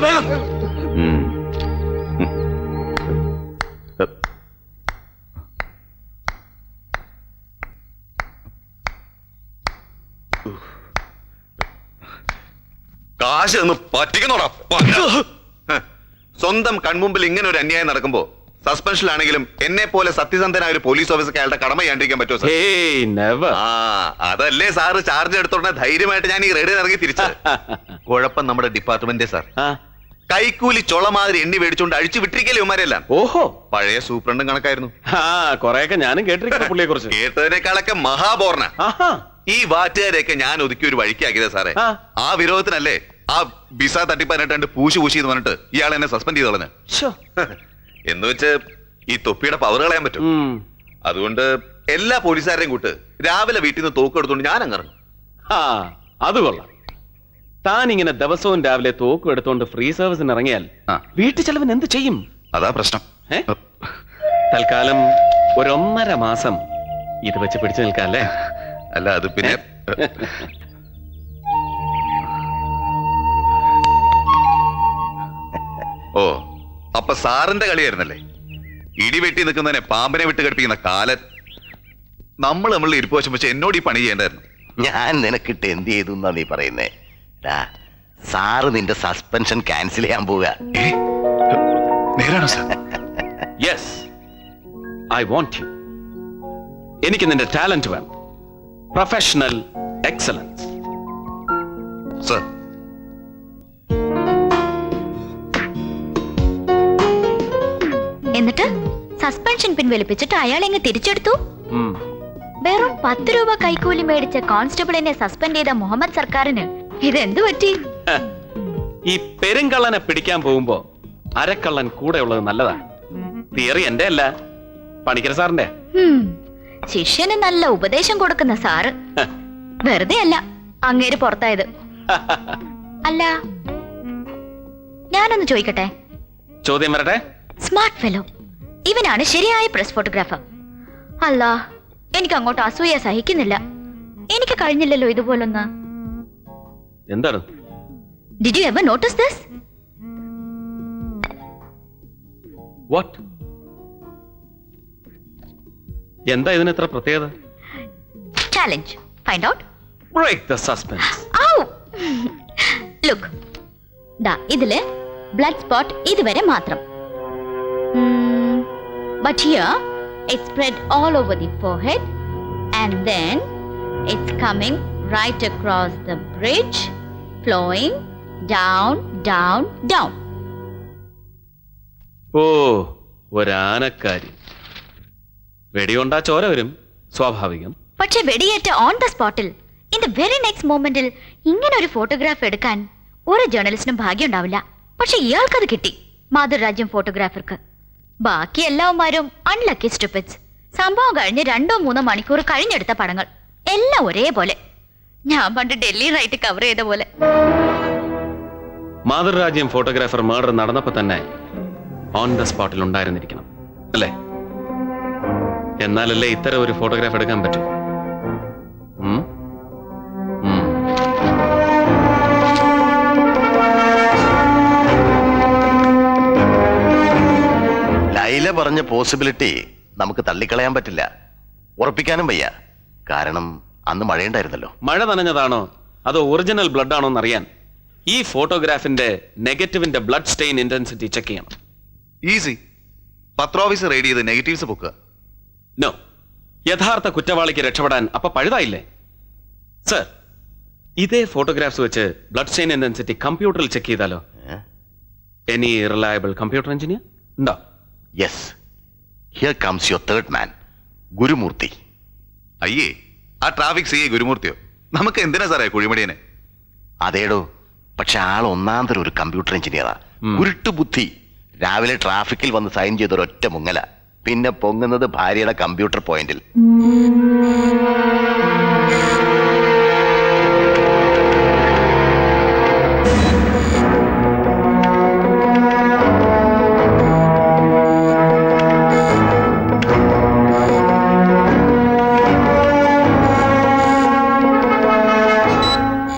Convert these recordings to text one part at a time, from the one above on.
വേഗം. കാശ് ഒന്ന് പറ്റിക്കുന്നോടാ. സ്വന്തം കൺമുമ്പിൽ ഇങ്ങനെ ഒരു അന്യായം നടക്കുമ്പോ സസ്പെൻഷനിലാണെങ്കിലും എന്നെ പോലെ സത്യസന്ധനായ ഒരു പോലീസ് ഓഫീസർക്ക് അയാളുടെ കടമ ചെയ്യാണ്ടിരിക്കാൻ പറ്റുമോ സാർ? അതല്ലേ സാറ് ചാർജ് എടുത്തോണ്ട ധൈര്യമായിട്ട് ഞാൻ ഈ റെഡിയിൽ ഇറങ്ങി തിരിച്ചത്. കുഴപ്പം നമ്മുടെ ഡിപ്പാർട്ട്മെന്റ് സാർ. കൈക്കൂലി ചൊളമാതിരി എണ്ണി മേടിച്ചോണ്ട് അഴിച്ചു വിട്ടിരിക്കല്ലേ ഇവന്മാരെല്ലാം. ഓഹോ, പഴയ സൂപ്രണ്ടും കണക്കായിരുന്നു. കൊറേയൊക്കെ ഞാനും കേട്ടിരിക്കുന്നു പുള്ളിയെ കുറിച്ച്. കേട്ടതിനേക്കാളൊക്കെ മഹാബോർണ. ഈ വാറ്റുകാരെയൊക്കെ ഞാൻ ഒതുക്കി ഒരു വഴിക്കാക്കിയതാ സാറേ. ആ വിരോധത്തിനല്ലേ ആ വിസ തട്ടിപ്പാനായിട്ട് പൂശി എന്ന് പറഞ്ഞിട്ട് ഇയാൾ എന്നെ സസ്പെൻഡ് ചെയ്ത് കളഞ്ഞു. എന്ന് വെച്ച് ഈ തൊപ്പിയുടെ പവർ കളയാൻ പറ്റും. അതുകൊണ്ട് എല്ലാ പോലീസുകാരെയും കൂട്ട് രാവിലെ വീട്ടിൽ നിന്ന് തോക്ക് എടുത്തോണ്ട് ഞാൻ അങ്ങറിഞ്ഞു. അത് കൊള്ളാം. താൻ ഇങ്ങനെ ദിവസവും രാവിലെ തോക്കും എടുത്തോണ്ട് ഫ്രീ സർവീസിന് ഇറങ്ങിയാൽ വീട്ടു ചെലവിന് എന്ത് ചെയ്യും? അതാ പ്രശ്നം. തൽക്കാലം 1.5 മാസം ഇത് വെച്ച് പിടിച്ചു നിൽക്കാല്ലേ? അല്ല, അത് പിന്നെ ഓ, അപ്പൊ സാറിന്റെ കളിയായിരുന്നല്ലേ? ഇടിവെട്ടി നിൽക്കുന്നതിനെ പാമ്പിനെ വിട്ട് കടിപ്പിക്കുന്ന കാലൻ. നമ്മൾ ഇരിപ്പ് വശം വെച്ച് എന്നോട് ഈ പണി ചെയ്യേണ്ടായിരുന്നു. ഞാൻ നിനക്കിട്ട് എന്ത് ചെയ്തു എന്നാ നീ പറയുന്നേ? സാറ് നിന്റെ സസ്പെൻഷൻ ക്യാൻസൽ ചെയ്യാൻ പോവുക. നേരാണോ sir? Yes, I want you. എനിക്ക് നിന്റെ ടാലന്റ് വേണം. Professional excellence. സർ, എന്നിട്ട് സസ്പെൻഷൻ പിൻവലിപ്പിച്ചിട്ട് അയാൾ എങ്ങ് തിരിച്ചെടുത്തു. വെറും 10 രൂപ കൈക്കൂലി മേടിച്ച കോൺസ്റ്റബിളിനെ സസ്പെൻഡ് ചെയ്ത മുഹമ്മദ് സർക്കാരിന് ഇതെന്തു പറ്റി? ഈ പെരുങ്കള്ളനെ പിടിക്കാൻ പോകുമ്പോ അരക്കള്ളൻ കൂടെ ഉള്ളത് നല്ലതാണ്. തിയറി എന്റെ അല്ല, പണിക്കര സാറിന്റെ. ശിഷ്യന് നല്ല ഉപദേശം കൊടുക്കുന്ന സാറ്. വെറുതെ അല്ല അങ്ങേര് പുറത്തായത്. അല്ല, ഞാനൊന്ന് ചോദിക്കട്ടെ? ചോദ്യം വരട്ടെ. സ്മാർട്ട് ഫെലോ, ഇവനാണ് ശരിയായ പ്രസ് ഫോട്ടോഗ്രാഫർ. അല്ല, എനിക്ക് അങ്ങോട്ട് അസൂയ സഹിക്കുന്നില്ല. എനിക്ക് കഴിഞ്ഞില്ലല്ലോ ഇതുപോലൊന്ന്. എന്താണ്? Did you ever notice this? What? എന്താ ഇതിന് ഇത്ര പ്രത്യേകത? Challenge. Find out. Break the suspense. Ow! Look. ദാ ഇതില് blood spot ഇതുവരെ മാത്രം. But here it's spread all over the forehead and then it's coming right across the bridge, flowing down, down, down. ഓ, ഒരാനക്കാരി. വെടികൊണ്ടാ ചോര വരും, സ്വാഭാവികം. പക്ഷെ വെടിയേറ്റ ഓൺ ദ സ്പോട്ടിൽ in the very next മൊമെന്റിൽ ഇങ്ങനെ ഒരു ഫോട്ടോഗ്രാഫ് എടുക്കാൻ ഒരു ജേർണലിസ്റ്റിനും ഭാഗ്യം ഉണ്ടാവില്ല. പക്ഷെ ഇയാൾക്കത് കിട്ടി, മാതൃരാജ്യം ഫോട്ടോഗ്രാഫർക്ക്. ബാക്കി എല്ലാവന്മാരും അൺലക്കി സ്റ്റുപ്പിഡ്സ്. സംഭവം കഴിഞ്ഞ് 2-3 മണിക്കൂർ കഴിഞ്ഞെടുത്ത പടങ്ങൾ എല്ലാം ഒരേപോലെ. ഞാൻ പണ്ട് ഡൽഹി റൈറ്റ് കവർ ചെയ്ത പോലെ. മാതൃരാജ്യം ഫോട്ടോഗ്രാഫർ മർഡർ നടന്നപ്പോ തന്നെ ഓൺ ദ സ്പോട്ടിൽ ഉണ്ടായിരുന്നിരിക്കണം അല്ലേ? എന്നാലല്ലേ ഇത്തരം ഒരു ഫോട്ടോഗ്രാഫ് എടുക്കാൻ പറ്റൂ. ലൈല പറഞ്ഞ പോസിബിലിറ്റി നമുക്ക് തള്ളിക്കളയാൻ പറ്റില്ല, ഉറപ്പിക്കാനും വയ്യ. കാരണം അന്ന് മഴയുണ്ടായിരുന്നല്ലോ. മഴ നനഞ്ഞതാണോ അതോ ഒറിജിനൽ ബ്ലഡ് ആണോ എന്നറിയാൻ ഈ ഫോട്ടോഗ്രാഫിന്റെ നെഗറ്റീവിന്റെ ബ്ലഡ് സ്റ്റെയിൻ ഇന്റൻസിറ്റി ചെക്ക് ചെയ്യണം. ഈസി. പത്രോഫീസ് റെഡി ചെയ്ത് നെഗറ്റീവ്സ് പൊക്കുക. നോ, യഥാർത്ഥ കുറ്റവാളിക്ക് രക്ഷപ്പെടാൻ അപ്പൊ പഴുതായില്ലേ? സർ, ഇതേ ഫോട്ടോഗ്രാഫ്സ് വെച്ച് ബ്ലഡ് സ്റ്റെയിൻ ഇന്റൻസിറ്റി കമ്പ്യൂട്ടറിൽ ചെക്ക് ചെയ്താലോ? എനി റിലയബിൾ കമ്പ്യൂട്ടർ എഞ്ചിനീയർ ഉണ്ടോ? Yes, here comes your third മാൻ, ഗുരുമൂർത്തി. അയ്യേ, ആ ട്രാഫിക് സിഐ ഗുരുമൂർത്തിയോ? നമുക്ക് എന്തിനാ സാറേ കുഴിമടിയനെ? അതേടോ, പക്ഷെ ആൾ ഒന്നാന്തരം ഒരു കമ്പ്യൂട്ടർ എഞ്ചിനീയറാ. ഉരുട്ടു ബുദ്ധി. രാവിലെ ട്രാഫിക്കിൽ വന്ന് സൈൻ ചെയ്തൊരൊറ്റ മുങ്ങല, പിന്നെ പൊങ്ങുന്നത് ഭാര്യയുടെ കമ്പ്യൂട്ടർ പോയിന്റിൽ.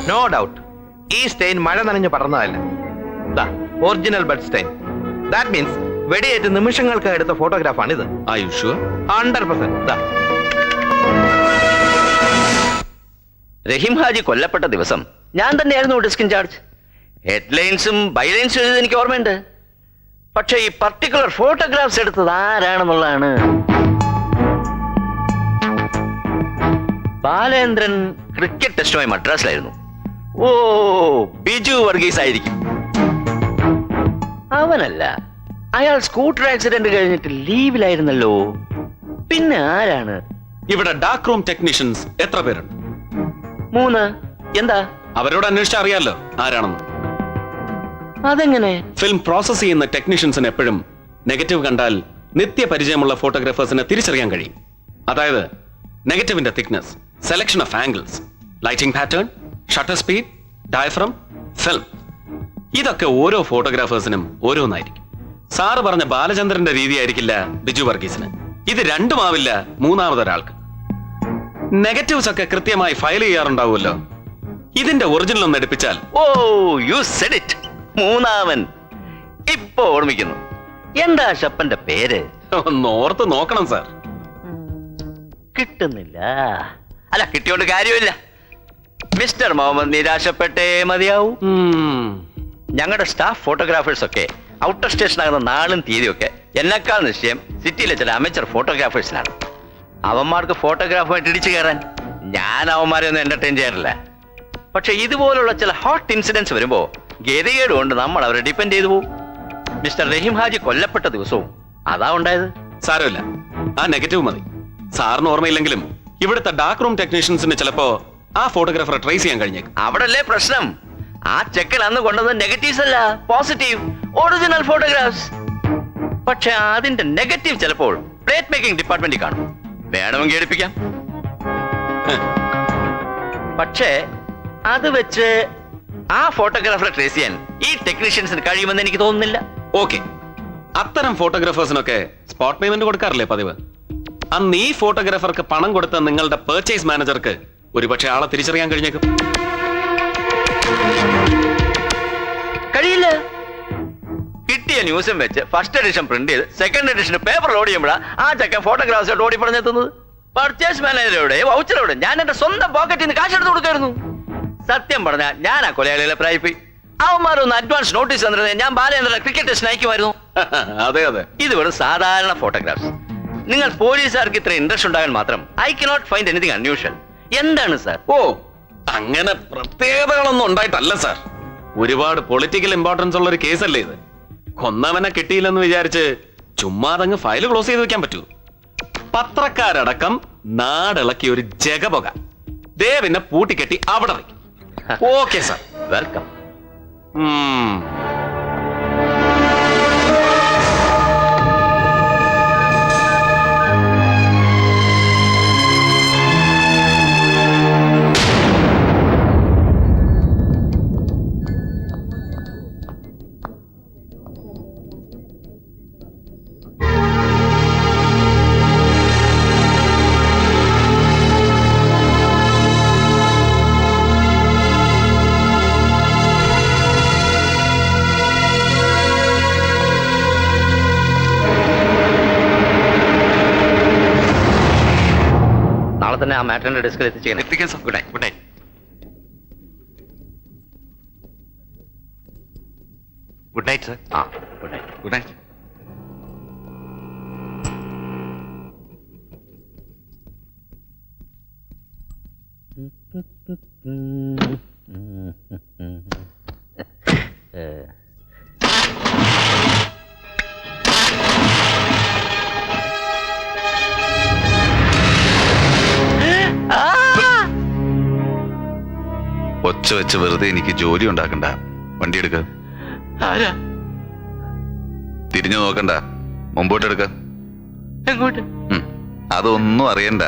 നോ ഡൗട്ട് ഈ സ്റ്റെയിൻ മഴ നനഞ്ഞു പടർന്നതല്ല. Original blood stain. That means വെടിയേറ്റ് നിമിഷങ്ങൾക്ക് എടുത്ത ഫോട്ടോഗ്രാഫാണിത്. Are you sure? 100%. റഹീം ഹാജി കൊല്ലപ്പെട്ട ദിവസം ഞാൻ തന്നെയായിരുന്നു ഡിസ്ക് ഇൻചാർജ്. ഹെഡ്ലൈൻസും ബൈലൈൻസും എഴുതി എനിക്ക് ഓർമ്മയുണ്ട്. പക്ഷെ ഈ പർട്ടിക്കുലർ ഫോട്ടോഗ്രാഫ്സ് എടുത്തത് ആരാണെന്നുള്ളതാണ്. ബാലേന്ദ്രൻ ക്രിക്കറ്റ് ടെസ്റ്റുമായി മദ്രാസിലായിരുന്നു. ഓ, ബിജു വർഗീസ് ആയിരിക്കും. അവനല്ല, അയാൾ സ്കൂട്ടർ ആക്സിഡന്റ് കഴിഞ്ഞിട്ട് ലീവിലായിരുന്നല്ലോ. പിന്നെ ആരാണ്? ഇവിടെ ഡാർക്ക് റൂം ടെക്നീഷ്യൻസ് എത്ര പേരുണ്ട്? 3. എന്താ? അവരോട് അന്വേഷിച്ചാൽ അറിയാലോ ആരാണെന്ന്. അതെങ്ങനെ? ഫിലിം പ്രോസസ് ചെയ്യുന്ന ടെക്നീഷ്യൻസിന് എപ്പോഴും നെഗറ്റീവ് കണ്ടാൽ നിത്യപരിചയമുള്ള ഫോട്ടോഗ്രാഫേഴ്സിനെ തിരിച്ചറിയാൻ കഴിയും. അതായത് നെഗറ്റീവിന്റെ thickness, selection of angles, lighting pattern, shutter speed, diaphragm, film, ഇതൊക്കെ ഓരോ ഫോട്ടോഗ്രാഫേഴ്സിനും ഓരോന്നായിരിക്കും. സാറ് പറഞ്ഞ ബാലചന്ദ്രന്റെ രീതി ആയിരിക്കില്ല ബിജു വർഗീസിന്. ഇത് രണ്ടും ആവില്ല മൂന്നാമതൊരാൾക്ക്. നെഗറ്റീവ്സ് ഒക്കെ കൃത്യമായി ഫയൽ ചെയ്യാറുണ്ടാവുമല്ലോ. ഇതിന്റെ ഒറിജിനൽ ഒന്ന് എടുപ്പിച്ചാൽ. ഓ, യു സെഡ് ഇറ്റ്. മൂന്നാമൻ. ഇപ്പൊ ഓർമ്മിക്കുന്നു. എന്താ ഷപ്പന്റെ പേര്? ഒന്ന് ഓർത്ത് നോക്കണം സാർ. കിട്ടുന്നില്ല. അല്ല, കിട്ടിയോണ്ട് കാര്യമില്ല. മിസ്റ്റർ മുഹമ്മദ് നിരാശപ്പെട്ടേ മതിയാവൂ. ഞങ്ങളുടെ സ്റ്റാഫ് ഫോട്ടോഗ്രാഫേഴ്സ് ഒക്കെ ഔട്ടർ സ്റ്റേഷൻ ആകുന്ന നാളും തീയതിയൊക്കെ എന്നെക്കാൾ നിശ്ചയം സിറ്റിയിലെ ചില അമേച്ചർ ഫോട്ടോഗ്രാഫേഴ്സിനാണ്. അവന്മാർക്ക് ഫോട്ടോഗ്രാഫുമായിട്ട് ഇടിച്ചു കയറാൻ. ഞാൻ അവന്മാരെ ഒന്നും എന്റർടൈൻ ചെയ്യാറില്ല. പക്ഷെ ഇതുപോലുള്ള ചില ഹോട്ട് ഇൻസിഡൻസ് വരുമ്പോ ഗതികേട് കൊണ്ട് നമ്മൾ അവരെ ഡിപ്പെൻഡ് ചെയ്തു പോകും. മിസ്റ്റർ റഹീം ഹാജി കൊല്ലപ്പെട്ട ദിവസവും അതാ ഉണ്ടായത്. സാരമില്ല, ആ നെഗറ്റീവ് മതി. സാറിന് ഓർമ്മയില്ലെങ്കിലും ഇവിടുത്തെ ഡാർക്ക് റൂം ടെക്നീഷ്യൻസിന് ചിലപ്പോ ആ ഫോട്ടോഗ്രാഫറെ ട്രേസ് ചെയ്യാൻ കഴിഞ്ഞേക്കും. അവിടല്ലേ പ്രശ്നം. ആ ചെക്കൻ അന്ന് കൊണ്ടുവന്നത് നെഗറ്റീവ്സ് അല്ല, പോസിറ്റീവ് ഒറിജിനൽ ഫോട്ടോഗ്രാഫ്സ്. പക്ഷെ അതിന്റെ നെഗറ്റീവ് ചിലപ്പോൾ പ്ലേറ്റ് മേക്കിംഗ് ഡിപ്പാർട്ട്മെന്റിൽ കാണും. വേണമെങ്കിൽ എടുപ്പിക്കാം. പക്ഷേ അത് വെച്ച് ആ ഫോട്ടോഗ്രാഫറെ ട്രേസ് ചെയ്യാൻ ഈ ടെക്നീഷ്യൻസിന് കഴിയുമെന്ന് എനിക്ക് തോന്നുന്നില്ല. ഓക്കെ, അത്തരം ഫോട്ടോഗ്രാഫേഴ്സിനൊക്കെ സ്പോട്ട് പേയ്മെന്റ് കൊടുക്കാറില്ലേ പതിവ്? അന്ന് ഈ ഫോട്ടോഗ്രാഫർക്ക് പണം കൊടുത്ത നിങ്ങളുടെ പർച്ചേസ് മാനേജർക്ക് ഒരുപക്ഷെ ആളെ തിരിച്ചറിയാൻ കഴിഞ്ഞേക്കും. കഴിയില്ല. കിട്ടിയ ന്യൂസും വെച്ച് ഫസ്റ്റ് എഡിഷൻ പ്രിന്റ് ചെയ്ത് സെക്കൻഡ് എഡിഷൻ പേപ്പർ ലോഡ് ചെയ്യുമ്പോഴാണ് ആ ചെക്കൻ ഫോട്ടോഗ്രാഫ്സ് ഓടി പറഞ്ഞെത്തുന്നത്. പർച്ചേസ് മാനേജറുടെ വൗച്ചറോടെ ഞാൻ എന്റെ സ്വന്തം പോക്കറ്റിൽ നിന്ന് കാശെടുത്ത് കൊടുക്കായിരുന്നു. സത്യം പറഞ്ഞാൽ ഞാൻ ആ കൊലയാളികളെ പ്രായിപ്പോയി. അവന്മാരൊന്ന് അഡ്വാൻസ് നോട്ടീസ് തന്നിരുന്നത് ഞാൻ ബാലേന്ദ്രനെ ക്രിക്കറ്റ് ടെസ്റ്റിന് അയക്കുമായിരുന്നു. അതെ അതെ, ഇത് വെറും സാധാരണ ഫോട്ടോഗ്രാഫ്സ്. നിങ്ങൾ പോലീസുകാർക്ക് ഇത്ര ഇൻട്രസ്റ്റ് ഉണ്ടാകാൻ മാത്രം I cannot find anything unusual. എന്താണ് സാർ? ഓ, അങ്ങനെ പ്രത്യേകതകളൊന്നും ഉണ്ടായിട്ടല്ല സാർ. ഒരുപാട് പൊളിറ്റിക്കൽ ഇമ്പോർട്ടൻസ് ഉള്ള ഒരു കേസല്ലേ ഇത്. കൊന്നവനെ കിട്ടിയില്ലെന്ന് വിചാരിച്ച് ചുമ്മാതങ്ങ് ഫയൽ ക്ലോസ് ചെയ്ത് വെക്കാൻ പറ്റൂ? പത്രക്കാരടക്കം നാടിളക്കിയ ഒരു ജഗപുക ദേവിനെ പൂട്ടിക്കെട്ടി അവിടെ വയ്ക്കും. Okay sir, welcome. നാളെ തന്നെ ആ മാറ്ററിന്റെ ഡെസ്കിൽ എത്തിച്ചേക്കണം. എത്തിക്കാൻ sir. Good night. Good night. Good night sir. ആ, ഗുഡ് നൈറ്റ്. Good night. ഒച്ച വെച്ച് വെറുതെ എനിക്ക് ജോലി ഉണ്ടാക്കണ്ട. വണ്ടി എടുക്ക. ആരാ? തിരിഞ്ഞു നോക്കണ്ട, മുമ്പോട്ട് എടുക്ക. എങ്ങോട്ട്? അതൊന്നും അറിയണ്ട.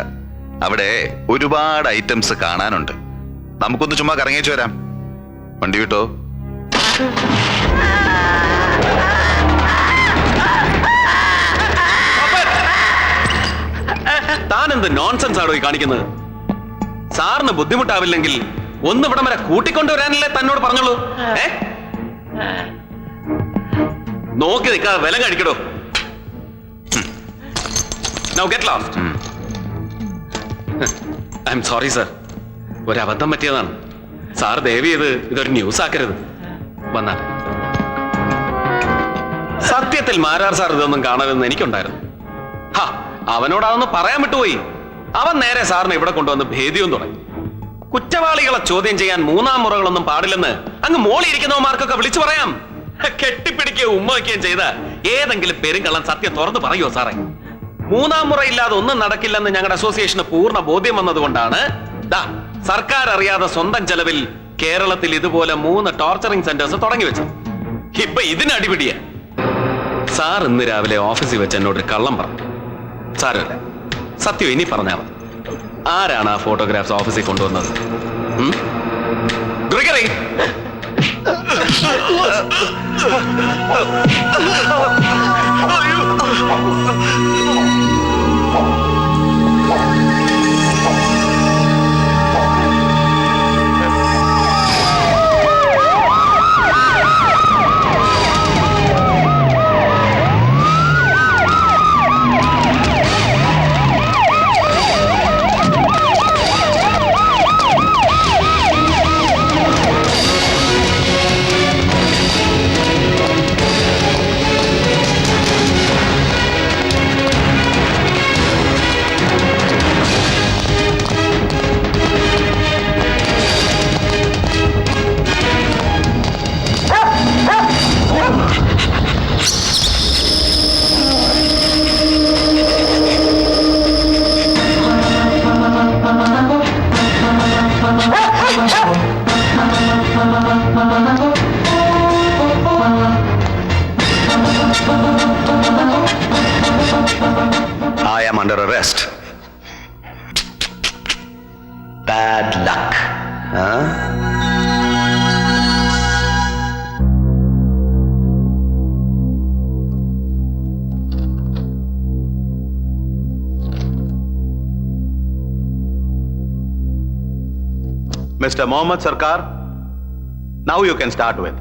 അവിടെ ഒരുപാട് ഐറ്റംസ് കാണാനുണ്ട്. നമുക്കൊന്ന് ചുമ്മാ കറങ്ങിച്ചു വരാം. വണ്ടി വിട്ടോ. താൻ എന്ത് നോൺസെൻസ് ആണോ ഈ കാണിക്കുന്നത്? സാറിന് ബുദ്ധിമുട്ടാവില്ലെങ്കിൽ ഒന്ന് ഇവിടം വരെ കൂട്ടിക്കൊണ്ടുവരാനല്ലേ തന്നോട് പറഞ്ഞോളൂ. നോക്കി നിൽക്കാതെ വില കഴിക്കടോ. Now get lost. I'm sorry sir. ഒരു അബദ്ധം പറ്റിയതാണ്. സാർ ദയവ് ചെയ്ത് ഇതൊരു ന്യൂസ് ആക്കരുത്. വന്നാൽ സത്യത്തിൽ മാരാർ സാർ ഇതൊന്നും കാണരുതെന്ന് എനിക്കുണ്ടായിരുന്നു. അവനോടതൊന്ന് പറയാൻ വിട്ടുപോയി. അവൻ നേരെ സാറിനെ ഇവിടെ കൊണ്ടുവന്ന് ഭേദ്യവും തുടങ്ങി. കുറ്റവാളികളെ ചോദ്യം ചെയ്യാൻ മൂന്നാം മുറകളൊന്നും പാടില്ലെന്ന് അങ്ങ് മോളിയിരിക്കുന്നവന്മാർക്കൊക്കെ വിളിച്ചു പറയാം. കെട്ടിപ്പിടിക്കുകയോ ഉമ്മ വയ്ക്കുകയും ചെയ്ത ഏതെങ്കിലും പെരുങ്കള്ളൻ സത്യം തുറന്നു പറയുമോ സാറേ? മൂന്നാം മുറ ഇല്ലാതെ ഒന്നും നടക്കില്ലെന്ന് ഞങ്ങളുടെ അസോസിയേഷന് പൂർണ്ണ ബോധ്യം വന്നതുകൊണ്ടാണ് സർക്കാർ അറിയാതെ സ്വന്തം ചെലവിൽ കേരളത്തിൽ ഇതുപോലെ 3 ടോർച്ചറിംഗ് സെന്റേഴ്സ് തുടങ്ങി വെച്ചത്. ഇപ്പൊ ഇതിന് അടിപിടിയ. സാർ ഇന്ന് രാവിലെ ഓഫീസിൽ വെച്ച് എന്നോട് കള്ളം പറഞ്ഞു. സാരമില്ല, സത്യം ഇനി പറഞ്ഞാൽ മതി. ആരാണ് ആ ഫോട്ടോഗ്രാഫ്സ് ഓഫീസിൽ കൊണ്ടുവന്നത്? Gregory, I am under arrest. Bad luck. Mr. Mohammed Sarkar, now you can start with.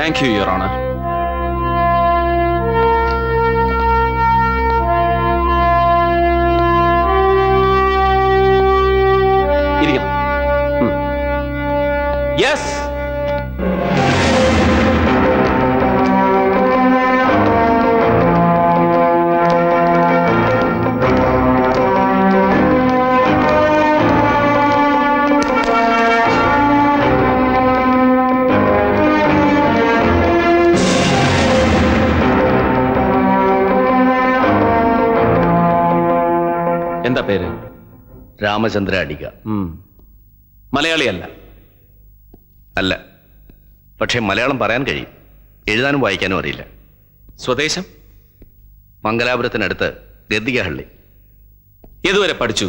Thank you, Your Honor. Yes. എന്താ പേര്? രാമചന്ദ്ര അടിക. മലയാളിയല്ല? അല്ല, പക്ഷെ മലയാളം പറയാൻ കഴിയും. എഴുതാനും വായിക്കാനും അറിയില്ല. സ്വദേശം? മംഗലാപുരത്തിനടുത്ത് ഗദ്ദികഹള്ളി. ഏതുവരെ പഠിച്ചു?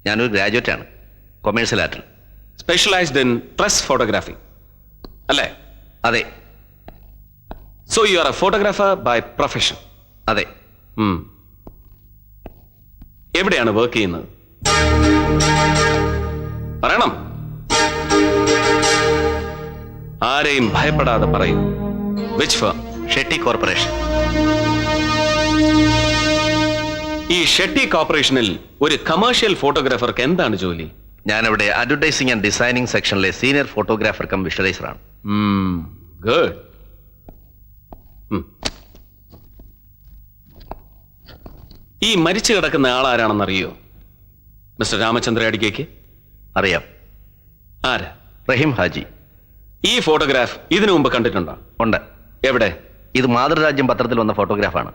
ഞാനൊരു ഗ്രാജുവേറ്റ് ആണ്, കൊമേഴ്സ്യൽ ആർട്ടിൽ. സ്പെഷ്യലൈസ്ഡ് ഇൻ പ്രസ് ഫോട്ടോഗ്രാഫി അല്ലേ? അതെ. So you are a photographer by profession? അതെ. എവിടെയാണ് വർക്ക് ചെയ്യുന്നത്? പറയണം. ആരെയും ഭയപ്പെടാതെ പറയൂ. Which firm? ഷെട്ടി കോർപ്പറേഷൻ. ഈ ഷെട്ടി കോർപ്പറേഷനിൽ ഒരു കമേഴ്ഷ്യൽ ഫോട്ടോഗ്രാഫർക്ക് എന്താണ് ജോലി? ഞാനിവിടെ അഡ്വർടൈസിംഗ് ആൻഡ് ഡിസൈനിങ് സെക്ഷനിലെ സീനിയർ ഫോട്ടോഗ്രാഫർ കം വിഷ്വലൈസറാണ്. ഗുഡ്. ഈ മരിച്ചു കിടക്കുന്ന ആളാരാണെന്നറിയോ മിസ്റ്റർ രാമചന്ദ്ര അടികയ്ക്ക്? അറിയാം. ആരാ? റഹീം ഹാജി. ഈ ഫോട്ടോഗ്രാഫ് ഇതിനു മുമ്പ് കണ്ടിട്ടുണ്ടോ? ഉണ്ട്. എവിടെ? ഇത് മാതൃരാജ്യം പത്രത്തിൽ വന്ന ഫോട്ടോഗ്രാഫാണ്.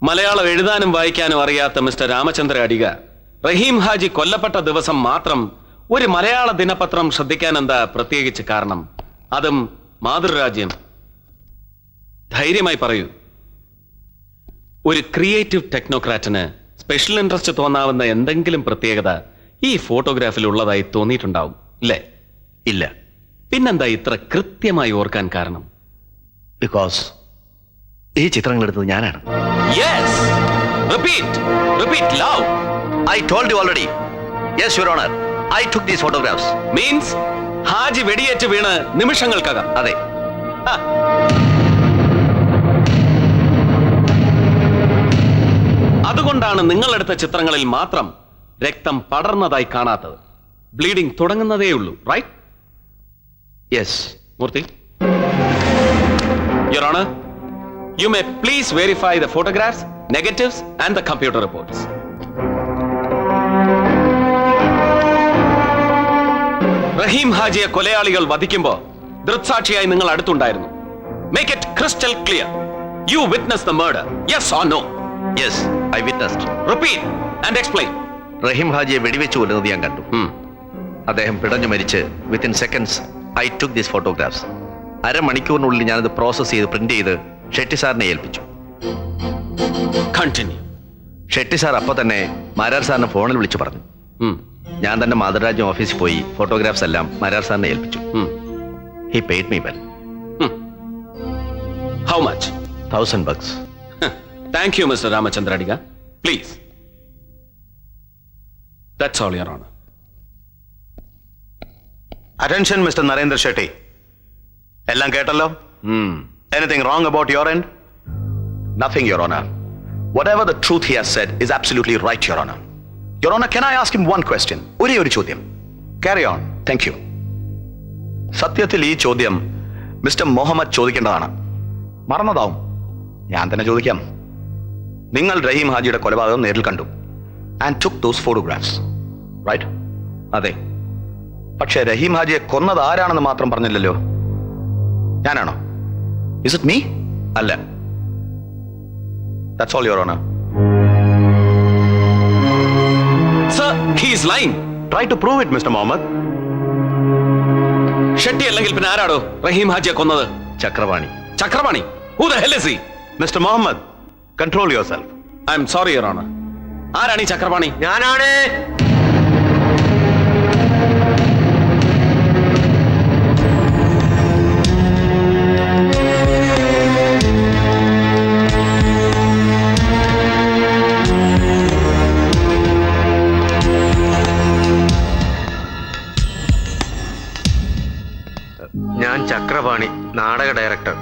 മലയാളം എഴുതാനും വായിക്കാനും അറിയാത്ത മിസ്റ്റർ രാമചന്ദ്ര അടിക റഹീം ഹാജി കൊല്ലപ്പെട്ട ദിവസം മാത്രം ഒരു മലയാള ദിനപത്രം ശ്രദ്ധിക്കാൻ എന്താ പ്രത്യേകിച്ച് കാരണം? അതും മാതൃരാജ്യം. ധൈര്യമായി പറയൂ. ഒരു ക്രിയേറ്റീവ് ടെക്നോക്രാറ്റിന് സ്പെഷ്യൽ ഇൻട്രസ്റ്റ് തോന്നാവുന്ന എന്തെങ്കിലും പ്രത്യേകത ഈ ഫോട്ടോഗ്രാഫിൽ ഉള്ളതായി തോന്നിയിട്ടുണ്ടാവും അല്ലേ? ഇല്ല. പിന്നെന്താ ഇത്ര കൃത്യമായി ഓർക്കാൻ കാരണം? ബിക്കോസ് ഈ ചിത്രങ്ങൾ എടുത്തത് ഞാനാണ്. Yes. Repeat. Repeat loud. I told you already. Yes, Your Honor. I took these photographs. Means Haji വെടിയേറ്റ് വീണ് നിമിഷങ്ങൾക്കകം. അതെ. അതുകൊണ്ടാണ് നിങ്ങളെടുത്ത ചിത്രങ്ങളിൽ മാത്രം രക്തം പടർന്നതായി കാണാത്തത്. ബ്ലീഡിംഗ് തുടങ്ങുന്നതേയുള്ളൂ, right? Yes. Murthy, Your Honor, you may please verify the photographs, negatives and the computer reports. റഹീം ഹാജിയെ കൊലയാളികൾ വധിക്കുമ്പോ ദൃക്സാക്ഷിയായി നിങ്ങൾ അടുത്തുണ്ടായിരുന്നു. Make it crystal clear. You witnessed the murder. Yes or no? Yes, I witnessed. Repeat and explain. റഹീം ഹാജിയെ വെടിവെച്ച് കൊല്ലുന്നത് ഞാൻ കണ്ടു. അദ്ദേഹം പിടഞ്ഞു മരിച്ച് within seconds I took these photographs. അരമണിക്കൂറിനുള്ളിൽ ഞാനത് പ്രോസസ് ചെയ്ത് പ്രിന്റ് ചെയ്ത് ഷെട്ടി സാറിനെ ഏൽപ്പിച്ചു. Continue. ഷെട്ടി സാർ അപ്പൊ തന്നെ മാരാർ സാറിനെ ഫോണിൽ വിളിച്ചു പറഞ്ഞു. ഞാൻ തന്നെ മാതൃരാജ്യം ഓഫീസിൽ പോയി ഫോട്ടോഗ്രാഫ്സ് എല്ലാം മാരാർ സാറിനെ ഏൽപ്പിച്ചു. He paid me well. How much? $1,000. Thank you, Mr. Ramachandra Adiga. Please. That's all, Your Honor. Attention, Mr. Narendra Shetty. എല്ലാം കേട്ടല്ലോ? Anything wrong about your end? Nothing, Your Honor. Whatever the truth he has said is absolutely right, Your Honor. Your Honor, can I ask him one question? ഒരേ ഒരു ചോദ്യം. Carry on. Thank you. സത്യത്തിൽ ഈ ചോദ്യം mister Muhammad ചോദിക്കേണ്ടതാണ്. മറന്നതാവും. ഞാൻ തന്നെ ചോദിക്കാം. നിങ്ങൾ റഹീം ഹാജിയുടെ കൊലപാതകം നേരിൽ കണ്ടു. And took those photographs, right? അതെ. പക്ഷേ റഹീം ഹാജിയെ കൊന്നത് ആരാണെന്ന് മാത്രം പറഞ്ഞില്ലല്ലോ. ഞാനാണോ? Is it me? അല്ല. That's all, Your Honor. Sir, he is lying. Try to prove it, Mr. Mohammed. Shetty അല്ലെങ്കിൽ പിന്നെ ആരാടോ റഹീം ഹാജിയെ കൊന്നത്? Chakravani. Chakrapani? Who the hell is he? Mr. Mohammed, control yourself. I am sorry, Your Honor. ആരാണ് ഈ ചക്രപാണി? ഞാനാണ്. ഞാൻ ചക്രപാണി, നാടക ഡയറക്ടർ.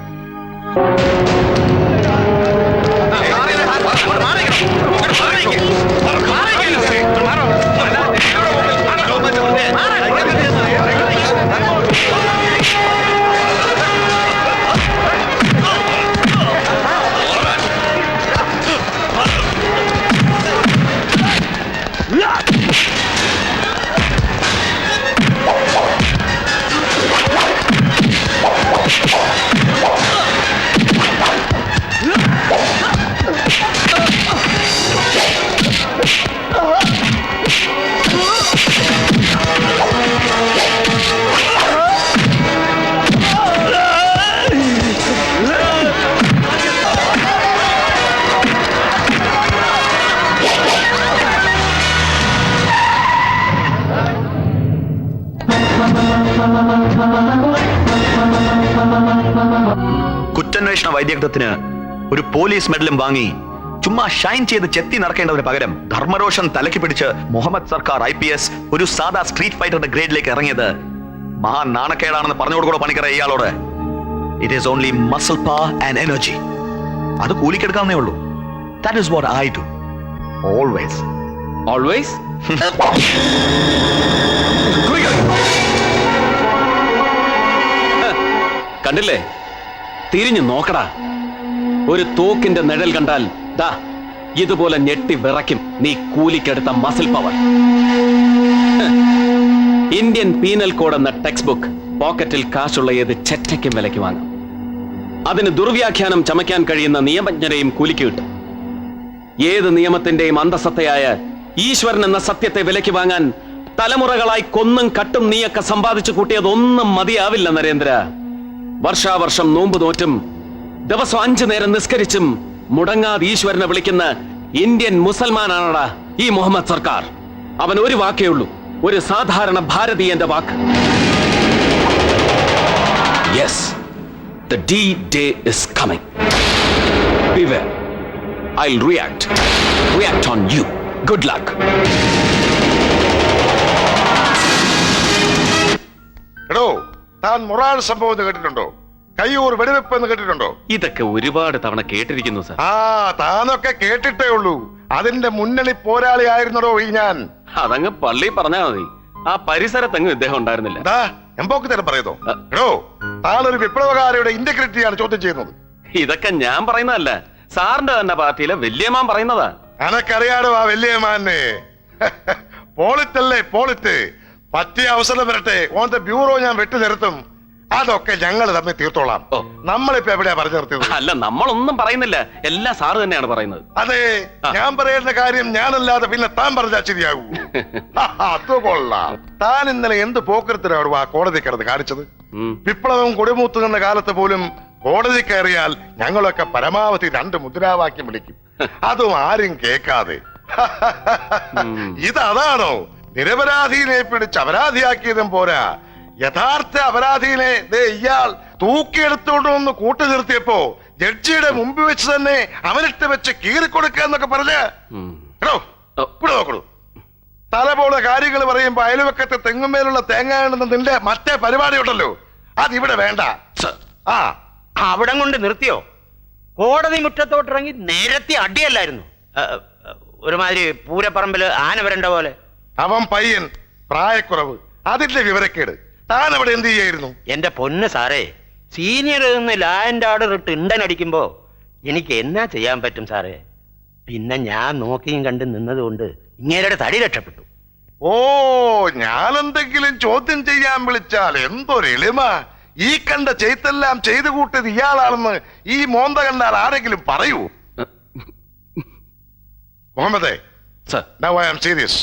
കുറ്റാന്വേഷണ വൈദഗ്ധ്യത്തിന് ഒരു പോലീസ് മെഡലും വാങ്ങി ചുമ്മാ ഷൈൻ ചെയ്ത് ചെത്തി നടക്കേണ്ടതിന് പകരം ധർമ്മരോഷൻ തലയ്ക്ക് പിടിച്ച് മുഹമ്മദ് സർക്കാർ IPS ഒരു സാധാ സ്ട്രീറ്റ് ഫൈറ്ററുടെ ഗ്രേഡിലേക്ക് ഇറങ്ങിയത് മഹാ നാണക്കേടാണെന്ന് പറഞ്ഞു കൊടുക്കണോ പണിക്കറ ഇയാളോട്? It is only muscle power and energy. അത് കൂലിക്കെടുക്കാവുന്നേ ഉള്ളൂ. That is what I do always. Always? കണ്ടില്ലേ? തിരിഞ്ഞു നോക്കടാ. ഒരു തോക്കിന്റെ നിഴൽ കണ്ടാൽ ദാ ഇതുപോലെ ഞെട്ടി വിറയ്ക്കും നീ കൂലിക്കെടുത്ത muscle power. Indian penal code എന്ന ടെക്സ്റ്റ് ബുക്ക് പോക്കറ്റിൽ കാശുള്ള ഏത് ചെറ്റയ്ക്കും വിലയ്ക്ക് വാങ്ങാം. അതിന് ദുർവ്യാഖ്യാനം ചമയ്ക്കാൻ കഴിയുന്ന നിയമജ്ഞരെയും കൂലിക്ക് കിട്ടും. ഏത് നിയമത്തിന്റെയും അന്തസത്തയായ ഈശ്വരൻ എന്ന സത്യത്തെ വിലയ്ക്ക് വാങ്ങാൻ തലമുറകളായി കൊന്നും കട്ടും നീയൊക്കെ സമ്പാദിച്ചു കൂട്ടിയതൊന്നും മതിയാവില്ല നരേന്ദ്ര. വർഷാവർഷം നോമ്പ് നോറ്റും ദിവസം 5 നേരം നിസ്കരിച്ചും മുടങ്ങാതെ ഈശ്വരനെ വിളിക്കുന്ന ഇന്ത്യൻ മുസൽമാനാണടാ ഈ മുഹമ്മദ് സർക്കാർ. അവൻ ഒരു വാക്കേ ഉള്ളൂ, ഒരു സാധാരണ ഭാരതീയന്റെ വാക്ക്. Yes, the D-Day is coming. Beware. I'll react on you. Good luck. എടോ, താൻ മൊറാൾ സംഭവം കേട്ടിട്ടുണ്ടോ? കയ്യൂർ വെടിവെപ്പ് എന്ന് കേട്ടിട്ടുണ്ടോ? ഇതൊക്കെ ഒരുപാട് തവണ കേട്ടിരിക്കുന്നു സർ. ആ താനൊക്കെ കേട്ടിട്ടേ ഉള്ളൂ. അതിന്റെ മുന്നണി പോരാളി ആയിരുന്നടോ ഈ ഞാൻ. അതങ്ങ് പള്ളി പറഞ്ഞാ മതി. ആ പരിസരത്തെങ്ങും ഇദ്ദേഹം ഉണ്ടായിരുന്നില്ല. എമ്പോക്ക് തരം പറയുന്നോ? എടോ, താനൊരു വിപ്ലവകാരിയുടെ ഇന്റഗ്രിറ്റിയാണ് ചോദ്യം ചെയ്യുന്നത്. ഇതൊക്കെ ഞാൻ പറയുന്നതല്ല, സാറിന്റെ തന്നെ പാർട്ടിയിലെ വല്യമാൻ പറയുന്നതാ. അനക്കറിയാടോ ആ വല്യമാനെ. പോളിറ്റല്ലേ പോളിറ്റ്. പറ്റിയ അവസരം വരട്ടെ, ഓന്റെ ബ്യൂറോ ഞാൻ വെട്ടി നിർത്തും. അതൊക്കെ ഞങ്ങൾ തമ്മിൽ തീർത്തോളാം. നമ്മളിപ്പോ എവിടെയാ പറഞ്ഞു നിർത്തിയത്? അല്ല, നമ്മളൊന്നും പറയുന്നില്ല, എല്ലാം സാറ് തന്നെയാണ് പറയുന്നത്. അതെ, ഞാൻ പറയേണ്ട കാര്യം ഞാനല്ലാതെ പിന്നെ താൻ പറഞ്ഞാൽ ശരിയാകൂ. അത് കൊള്ളാം. താൻ ഇന്നലെ എന്ത് പോക്കരത്തിനാണ് ആ കോടതി കിടന്ന് കാണിച്ചത്? വിപ്ലവം കൊടിമൂത്തുന്ന കാലത്ത് പോലും കോടതി കയറിയാൽ ഞങ്ങളൊക്കെ പരമാവധി 2 മുദ്രാവാക്യം വിളിക്കും. അതും ആരും കേൾക്കാതെ. ഇതാണോ നിരപരാധിനെ പിടിച്ച് അപരാധിയാക്കിയതും പോരാ, യഥാർത്ഥ അപരാധിനെ ഇയാൾ തൂക്കിയെടുത്തോണ്ട് ഒന്ന് കൂട്ടു നിർത്തിയപ്പോ ജഡ്ജിയുടെ മുമ്പ് വെച്ച് തന്നെ അവനിട്ട് വെച്ച് കീറിക്കൊടുക്കുക എന്നൊക്കെ പറഞ്ഞ് ഇവിടെ നോക്കണു. തല പോലെ കാര്യങ്ങൾ പറയുമ്പോ അയൽവക്കത്തെ തെങ്ങുമേലുള്ള തേങ്ങ നിന്റെ മറ്റേ പരിപാടി ഉണ്ടല്ലോ, അതിവിടെ വേണ്ട. ആ അവിടം കൊണ്ട് നിർത്തിയോ? കോടതി മുറ്റത്തോട്ടിറങ്ങി നേരത്തെ അടിയല്ലായിരുന്നു? ഒരുമാതിരി പൂരപ്പറമ്പില് ആന വരണ്ട പോലെ. അവൻ പയ്യൻ, പ്രായക്കുറവ്, അതിന്റെ വിവരക്കേട്. താൻ അവിടെ എന്ത് ചെയ്യായിരുന്നു? എന്റെ പൊന്ന് സാറേ, സീനിയർ നിന്ന് ലാൻഡ് ഓർഡർ ഇട്ട് ഇണ്ടനടിക്കുമ്പോ എനിക്ക് എന്നാ ചെയ്യാൻ പറ്റും സാറേ? പിന്നെ ഞാൻ നോക്കിയും കണ്ട് നിന്നതുകൊണ്ട് ഇങ്ങേരുടെ തടി രക്ഷപ്പെട്ടു. ഓ, ഞാനെന്തെങ്കിലും ചോദ്യം ചെയ്യാൻ വിളിച്ചാൽ എന്തൊരു എളിമ! ഈ കണ്ട ചെയ്തെല്ലാം ചെയ്തു കൂട്ടിയത് ഇയാളാണെന്ന് ഈ മോന്ത കണ്ടാൽ ആരെങ്കിലും പറയൂ? മുഹമ്മദേ, now I am serious.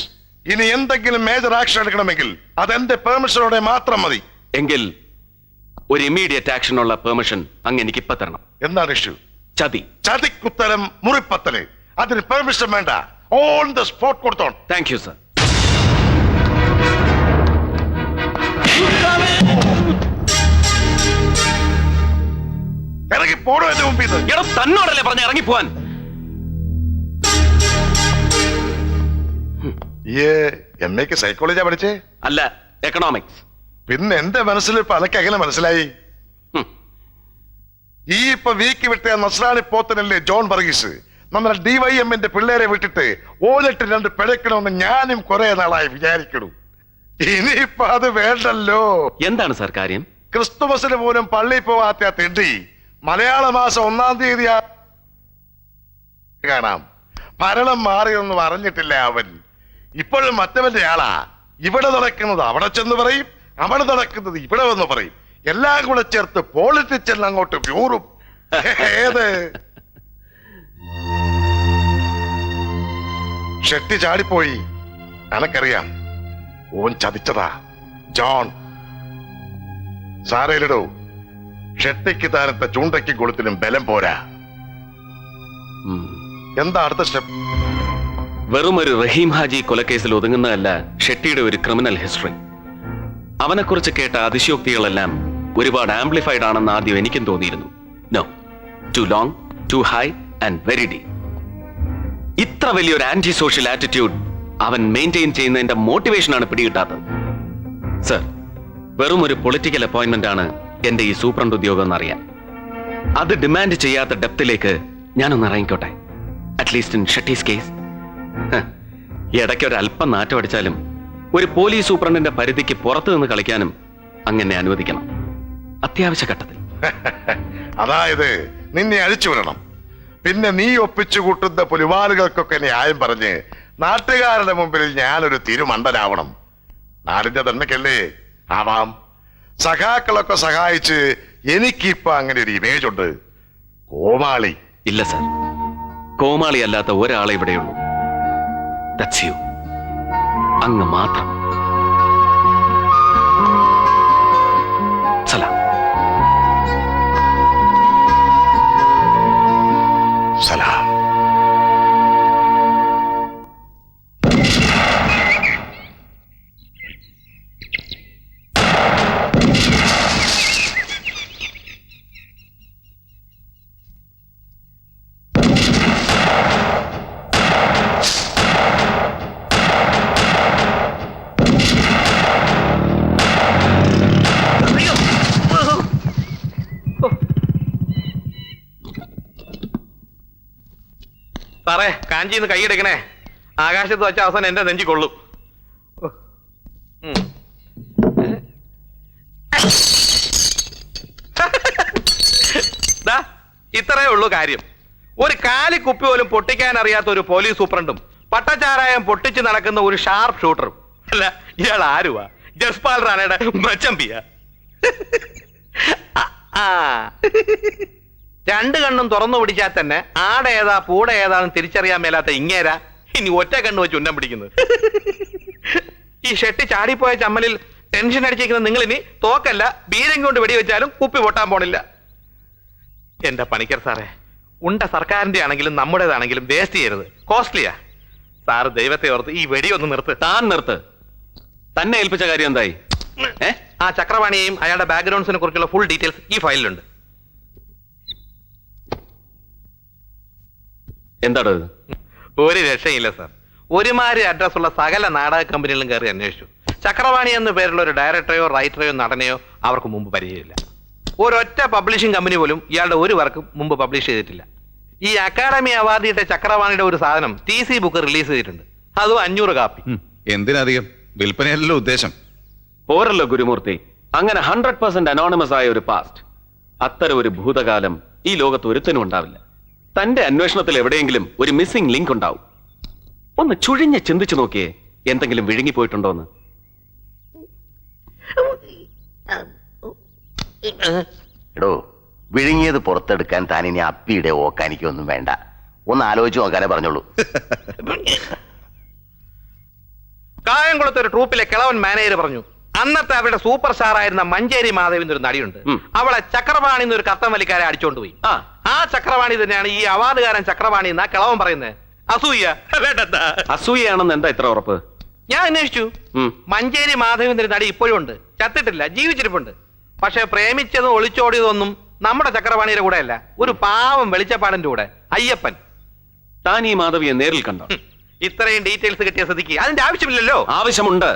ഇനി എന്തെങ്കിലും മേജർ ആക്ഷൻ എടുക്കണമെങ്കിൽ അതെന്റെ പെർമിഷനോടെ മാത്രം മതി. എങ്കിൽ ഒരു ഇമ്മീഡിയറ്റ് ആക്ഷനുള്ള പെർമിഷൻ അങ്ങ് എനിക്ക് ഇപ്പൊ തരണം. എന്താണ് ഇഷ്യൂ? ചതി. ചതിക്കുത്തരം മുറിപ്പത്തല്. അതിന് പെർമിഷൻ വേണ്ട, ഓൺ ദ സ്പോട്ട് കൊടുത്തോ. Thank you sir. ഇറങ്ങി പോടോ എന്റെ മുമ്പിൽ നിന്ന്. എടാ, തന്നോടല്ലേ പറഞ്ഞ ഇറങ്ങിപ്പോവാൻ? എമ്മയ്ക്ക് സൈക്കോളജിയാ പഠിച്ചേ? അല്ല, എക്കണോമിക്സ്. പിന്നെ എന്റെ മനസ്സിൽ ഇപ്പൊ അതൊക്കെ എങ്ങനെ മനസ്സിലായി? ഈ ഇപ്പൊ വീക്ക് വിട്ട നസ്രാണി പോത്തനല്ലേ ജോൺ വർഗീസ്, നമ്മുടെ DYMന്റെ പിള്ളേരെ വിട്ടിട്ട് ഓലിട്ട് 2 പിഴക്കണമെന്ന് ഞാനും കുറെ നാളായി വിചാരിക്കണു. ഇനിയിപ്പൊ അത് വേണ്ടല്ലോ. എന്താണ് സാർ കാര്യം? ക്രിസ്തുമസിന് പോലും പള്ളിയിൽ പോവാത്ത തെണ്ടി മലയാള മാസം 1-ാം തീയതി കാണാം. ഭരണം മാറിയൊന്നും അറിഞ്ഞിട്ടില്ല അവൻ. ഇപ്പോഴും മറ്റവന്റെ ആളാ. ഇവിടെ നടക്കുന്നത് അവിടെ ചെന്ന് പറയും, അവിടെ നടക്കുന്നത് ഇവിടെ വന്ന് പറയും. എല്ലാം കൂടെ ചേർത്ത് പോളിറ്റിക്സ് അങ്ങോട്ട് വ്യൂറും. ഏത് ഷെട്ടി ചാടിപ്പോയി, എനക്കറിയാം. ഓൻ ചതിച്ചതാ ജോൺ. സാരയിലിടൂ, ഷെട്ടിക്ക് താനത്തെ ചൂണ്ടയ്ക്കും കൊളുത്തിനും ബലം പോരാ. എന്താ അടുത്ത സ്റ്റെപ്പ്? വെറും ഒരു റഹീം ഹാജി കൊലക്കേസിൽ ഒതുങ്ങുന്നതല്ല ഷെട്ടിയുടെ ഒരു ക്രിമിനൽ ഹിസ്റ്ററി. അവനെക്കുറിച്ച് കേട്ട അതിശയോക്തികളെല്ലാം ഒരുപാട് ആംപ്ലിഫൈഡ് ആണെന്ന് ആദ്യം എനിക്കും തോന്നിയിരുന്നു. No, too long, too high and very deep. ഇത്ര വലിയൊരു ആന്റി സോഷ്യൽ ആറ്റിറ്റ്യൂഡ് അവൻ മെയിൻറ്റെയിൻ ചെയ്യുന്നതിന്റെ മോട്ടിവേഷനാണ് പിടികിട്ടാത്തത്. സർ, വെറും ഒരു പൊളിറ്റിക്കൽ അപ്പോയിന്റ്മെന്റ് ആണ് എന്റെ ഈ സൂപ്രണ്ട് ഉദ്യോഗം എന്നറിയാൻ. അത് ഡിമാൻഡ് ചെയ്യാത്ത ഡെപ്തിലേക്ക് ഞാനൊന്ന് ഇറങ്ങിക്കോട്ടെ, അറ്റ്ലീസ്റ്റ് ഇൻ ഷെട്ടീസ് കേസ്. ഇടയ്ക്ക് ഒരു അല്പം നാറ്റം അടിച്ചാലും ഒരു പോലീസ് സൂപ്രണ്ടിന്റെ പരിധിക്ക് പുറത്തു നിന്ന് കളിക്കാനും അങ്ങനെ അനുവദിക്കണം, അത്യാവശ്യ ഘട്ടത്തിൽ. അതായത് നിന്നെ അഴിച്ചു വിടണം. പിന്നെ നീ ഒപ്പിച്ചു കൂട്ടുന്ന പുലിവാലുകൾക്കൊക്കെ ന്യായം പറഞ്ഞ് നാട്ടുകാരുടെ മുമ്പിൽ ഞാനൊരു തിരുമണ്ടനാവണം. നാടിന്റെ തന്മയ്ക്കല്ലേ ആവാം. സഖാക്കളൊക്കെ സഹായിച്ച് എനിക്കിപ്പോ അങ്ങനെ ഒരു ഇമേജ് ഉണ്ട്. കോമാളി. ഇല്ല സർ, കോമാളി അല്ലാത്ത ഒരാളെ ഇവിടെയുള്ളൂ. That's you. അങ്ങ് മാത്രം. സലാം. സലാം. സാറേ കാഞ്ചിന്ന് കൈയെടുക്കണേ. ആകാശത്ത് വെച്ച അവസാനം എന്റെ നെഞ്ചി കൊള്ളും. ഇത്രയേ ഉള്ളൂ കാര്യം. ഒരു കാലി കുപ്പി പോലും പൊട്ടിക്കാൻ അറിയാത്ത ഒരു പോലീസ് സൂപ്രണ്ടും പട്ടച്ചാരായം പൊട്ടിച്ച് നടക്കുന്ന ഒരു ഷാർപ്പ് ഷൂട്ടറും. അല്ല, ഇയാൾ ആരുവാ? ജസ്പാൽ റാണയുടെ മച്ചമ്പിയ. രണ്ട് കണ്ണും തുറന്നു പിടിച്ചാൽ തന്നെ ആടേതാ പൂട ഏതാണെന്ന് തിരിച്ചറിയാൻ മേലാത്ത ഇങ്ങേരാ ഇനി ഒറ്റ കണ്ണ് വെച്ച് ഉന്നം പിടിക്കുന്നത്. ഈ ഷെട്ടി ചാടിപ്പോയ ചമ്മലിൽ ടെൻഷൻ അടിച്ചിരിക്കുന്ന നിങ്ങൾ ഇനി തോക്കല്ല ബീരം കൊണ്ട് വെടിവെച്ചാലും കുപ്പി പൊട്ടാൻ പോണില്ല. എന്റെ പണിക്കർ സാറേ, ഉണ്ട സർക്കാരിന്റെ ആണെങ്കിലും നമ്മുടേതാണെങ്കിലും വേസ്റ്റ് ചെയ്യരുത്. കോസ്റ്റ്ലിയാ. സാറ് ദൈവത്തെ ഓർത്ത് ഈ വെടി ഒന്ന് നിർത്ത്. താൻ നിർത്ത്. തന്നെ ഏൽപ്പിച്ച കാര്യം എന്തായി? ആ ചക്രവാണിയെയും അയാളുടെ ബാക്ക്ഗ്രൗണ്ട്സിനെ കുറിച്ചുള്ള ഫുൾ ഡീറ്റെയിൽസ് ഈ ഫയലിലുണ്ട്. എന്താണ്? ഒരു രക്ഷയില്ല സാർ. ഒരുമാതിരി അഡ്രസ് ഉള്ള സകല നാടക കമ്പനികളും കയറി അന്വേഷിച്ചു. ചക്രവാണി എന്ന പേരുള്ള ഒരു ഡയറക്ടറെയോ റൈറ്ററെയോ നടനെയോ അവർക്ക് മുമ്പ് പരിചയമില്ല. ഒരൊറ്റ പബ്ലിഷിംഗ് കമ്പനി പോലും ഇയാളുടെ ഒരു വർക്കും മുമ്പ് പബ്ലിഷ് ചെയ്തിട്ടില്ല. ഈ അക്കാഡമി അവാർഡ് കിട്ടിയ ചക്രവാണിയുടെ ഒരു സാധനം TC ബുക്ക് റിലീസ് ചെയ്തിട്ടുണ്ട്. അതും 500 കാപ്പി. എന്തിനധികം? വിൽപ്പനയല്ലോ ഉദ്ദേശം. പോരല്ലോ ഗുരുമൂർത്തി, അങ്ങനെ 100% അനോണിമസ് ആയ ഒരു പാസ്റ്റ്, അത്തരം ഒരു ഭൂതകാലം ഈ ലോകത്ത് ഒരുത്തനും ഉണ്ടാവില്ല. തന്റെ അന്വേഷണത്തിൽ എവിടെയെങ്കിലും ഒരു മിസ്സിംഗ് ലിങ്ക് ഉണ്ടാവും. ഒന്ന് ചുഴിഞ്ഞ് ചിന്തിച്ചു നോക്കിയേ, എന്തെങ്കിലും വിഴുങ്ങിപ്പോയിട്ടുണ്ടോന്ന്. എടോ, വിഴുങ്ങിയത് പുറത്തെടുക്കാൻ താൻ ഇനി അപ്പിയുടെ ഓക്കാനിക്കൊന്നും വേണ്ട. ഒന്ന് ആലോചിച്ച് നോക്കാനേ പറഞ്ഞോളൂ. കായംകുളത്തെ ഒരു ട്രൂപ്പിലെ കിളവൻ മാനേജർ പറഞ്ഞു, അന്നത്തെ അവരുടെ സൂപ്പർ സ്റ്റാർ ആയിരുന്ന മഞ്ചേരി മാധവൻ ഒരു നടിയുണ്ട്, അവളെ ചക്രവാണി എന്നൊരു കത്തം വലിക്കാരെ അടിച്ചോണ്ട് പോയി. ആ ചക്രവാണി തന്നെയാണ് ഈ അവാർഡുകാരൻ ചക്രവാണി എന്നാ കിളവൻ പറയുന്നത്. അസൂയ അസൂയാണെന്ന് എന്താ ഇത്ര ഉറപ്പ്? ഞാൻ അന്വേഷിച്ചു. മഞ്ചേരി മാധവേന്ദ്രൻ നടി ഇപ്പോഴും ഉണ്ട്, ചത്തിട്ടില്ല, ജീവിച്ചിരിപ്പുണ്ട്. പക്ഷെ പ്രേമിച്ചതും ഒളിച്ചോടിയതൊന്നും നമ്മുടെ ചക്രവാണിയുടെ കൂടെ അല്ല, ഒരു പാവം വെളിച്ചപ്പാടിന്റെ കൂടെ, അയ്യപ്പൻ. താൻ ഈ മാധവിയെ നേരിൽ കണ്ടോ? ഇത്രയും ഡീറ്റെയിൽസ് കിട്ടിയ സ്ഥിതിക്ക് അതിന്റെ ആവശ്യമില്ലല്ലോ. ആവശ്യമുണ്ട്.